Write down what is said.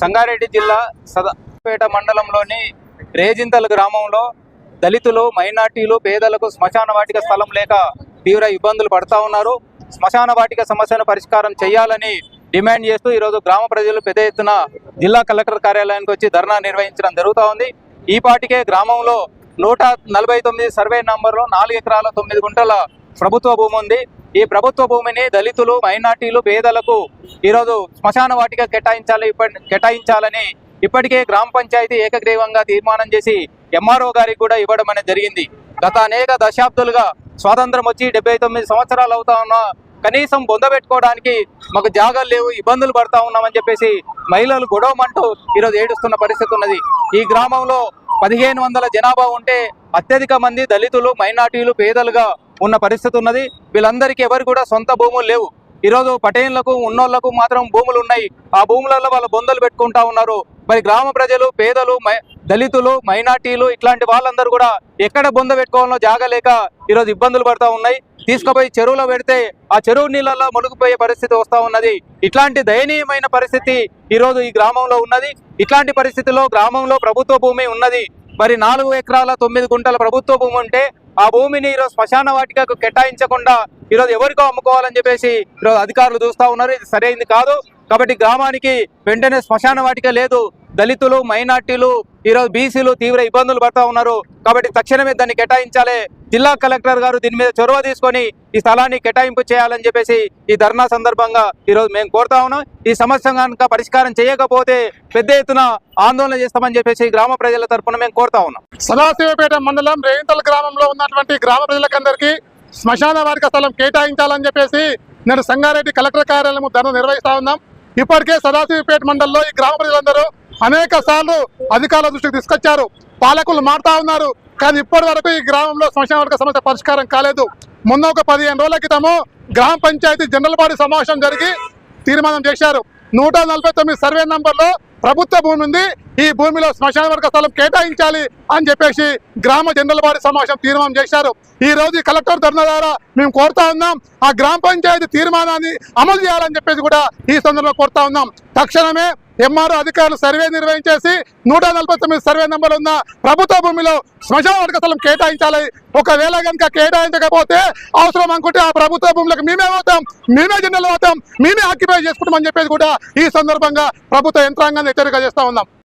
సంగారెడ్డి జిల్లా సదాపేట మండలంలోని రేజింతల గ్రామంలో దళితులు, మైనార్టీలు, పేదలకు శ్మశాన వాటిక స్థలం లేక తీవ్ర ఇబ్బందులు పడతా ఉన్నారు. శ్మశాన వాటిక సమస్యను పరిష్కారం చేయాలని డిమాండ్ చేస్తూ ఈరోజు గ్రామ ప్రజలు పెద్ద ఎత్తున జిల్లా కలెక్టర్ కార్యాలయానికి వచ్చి ధర్నా నిర్వహించడం జరుగుతూ ఉంది. ఈ పాటికే గ్రామంలో 149 సర్వే నంబర్లో 4 ఎకరాల 9 గుంటల ప్రభుత్వ భూమి ఉంది. ఈ ప్రభుత్వ భూమిని దళితులు, మైనార్టీలు, పేదలకు ఈరోజు శ్మశాన వాటిక కేటాయించాలని ఇప్పటికే గ్రామ పంచాయతీ ఏకగ్రీవంగా తీర్మానం చేసి ఎంఆర్ఓ గారికి కూడా ఇవ్వడం అనేది జరిగింది. గత అనేక దశాబ్దాలుగా స్వాతంత్రం వచ్చి 79 సంవత్సరాలు అవుతా ఉన్నా కనీసం బొందబెట్టుకోవడానికి మాకు జాగాలు లేవు, ఇబ్బందులు పడతా ఉన్నామని చెప్పేసి మహిళలు గొడవమంటూ ఈరోజు ఏడుస్తున్న పరిస్థితి ఉన్నది. ఈ గ్రామంలో 1500 జనాభా ఉంటే అత్యధిక మంది దళితులు, మైనార్టీలు, పేదలుగా ఉన్న పరిస్థితి ఉన్నది. వీళ్ళందరికీ ఎవరు కూడా సొంత భూములు లేవు. ఈరోజు పటేన్లకు ఉన్నోళ్లకు మాత్రం భూములు ఉన్నాయి. ఆ భూములలో వాళ్ళు బొందలు పెట్టుకుంటా ఉన్నారు. మరి గ్రామ ప్రజలు, పేదలు, దళితులు, మైనార్టీలు ఇట్లాంటి వాళ్ళందరూ కూడా ఎక్కడ బొంద పెట్టుకోవాలో జాగా లేక ఈరోజు ఇబ్బందులు పడతా ఉన్నాయి. తీసుకుపోయి చెరువులో పెడితే ఆ చెరువు నీళ్ళల్లో మునిగిపోయే పరిస్థితి వస్తూ ఉన్నది. ఇట్లాంటి దయనీయమైన పరిస్థితి ఈరోజు ఈ గ్రామంలో ఉన్నది. ఇట్లాంటి పరిస్థితిలో గ్రామంలో ప్రభుత్వ భూమి ఉన్నది. మరి 4 ఎకరాల 9 గుంటల ప్రభుత్వ భూమి ఉంటే ఆ భూమిని ఈరోజు శ్మశాన వాటికకు కేటాయించకుండా ఈరోజు ఎవరికో అమ్ముకోవాలని చెప్పేసి ఈరోజు అధికారులు చూస్తూ ఉన్నారు. ఇది సరైనది కాదు. కాబట్టి గ్రామానికి వెంటనే శ్మశాన వాటిక లేదు. దళితులు, మైనార్టీలు, ఈరోజు బీసీలు తీవ్ర ఇబ్బందులు పడతా ఉన్నారు. కాబట్టి తక్షణమే దాన్ని కేటాయించాలి. జిల్లా కలెక్టర్ గారు దీని మీద చొరవ తీసుకొని ఈ స్థలాన్ని కేటాయింపు చేయాలని చెప్పేసి ఈ ధర్నా సందర్భంగా ఈరోజు మేము కోరుతా ఉన్నాం. ఈ సమస్య కనుక పరిష్కారం చేయకపోతే పెద్ద ఎత్తున ఆందోళన చేస్తామని చెప్పేసి గ్రామ ప్రజల తరఫున మేము కోరుతా ఉన్నాం. సదాశివపేట మండలం రేయింతల గ్రామంలో ఉన్నటువంటి గ్రామ ప్రజలకందరికీ శ్మశాన వాటిక స్థలం కేటాయించాలని చెప్పేసి నేను సంగారెడ్డి కలెక్టర్ కార్యాలయం ధర్నా నిర్వహిస్తా ఉన్నాం. ఇప్పటికే సదాశివపేట మండలంలో ఈ గ్రామ ప్రజలందరూ అనేక సార్లు అధికారుల దృష్టికి తీసుకొచ్చారు. పాలకులు మారుతా ఉన్నారు. కానీ ఇప్పటి వరకు ఈ గ్రామంలో శ్మశాన వాటిక సమస్య పరిష్కారం కాలేదు. మొన్న ఒక 15 రోజుల క్రితము గ్రామ పంచాయతీ జనరల్ బాడీ సమావేశం జరిగి తీర్మానం చేశారు. 149 సర్వే నంబర్లో ప్రభుత్వ భూమి ఉంది. ఈ భూమిలో శ్మశాన వాటిక స్థలం కేటాయించాలి అని చెప్పేసి గ్రామ జనరల్ బాడీ సమావేశం తీర్మానం చేశారు. ఈ రోజు కలెక్టర్ ధర్నా ద్వారా మేము కోరుతా ఉన్నాం, ఆ గ్రామ పంచాయతీ తీర్మానాన్ని అమలు చేయాలని చెప్పేసి కూడా ఈ సందర్భంలో కోరుతా ఉన్నాం. తక్షణమే ఎంఆర్ఓ అధికారులు సర్వే నిర్వహించేసి 149 సర్వే నంబర్లు ఉన్న ప్రభుత్వ భూమిలో శ్మశాన వాటిక స్థలం కేటాయించాలి. ఒకవేళ కనుక కేటాయించకపోతే అవసరం అనుకుంటే ఆ ప్రభుత్వ భూములకు మేమే పోతాం, మేమే జనరల్ అవుతాం, మేమే ఆక్యుపై చేసుకుంటామని చెప్పేసి కూడా ఈ సందర్భంగా ప్రభుత్వ యంత్రాంగాన్ని హెచ్చరిక చేస్తా ఉన్నాం.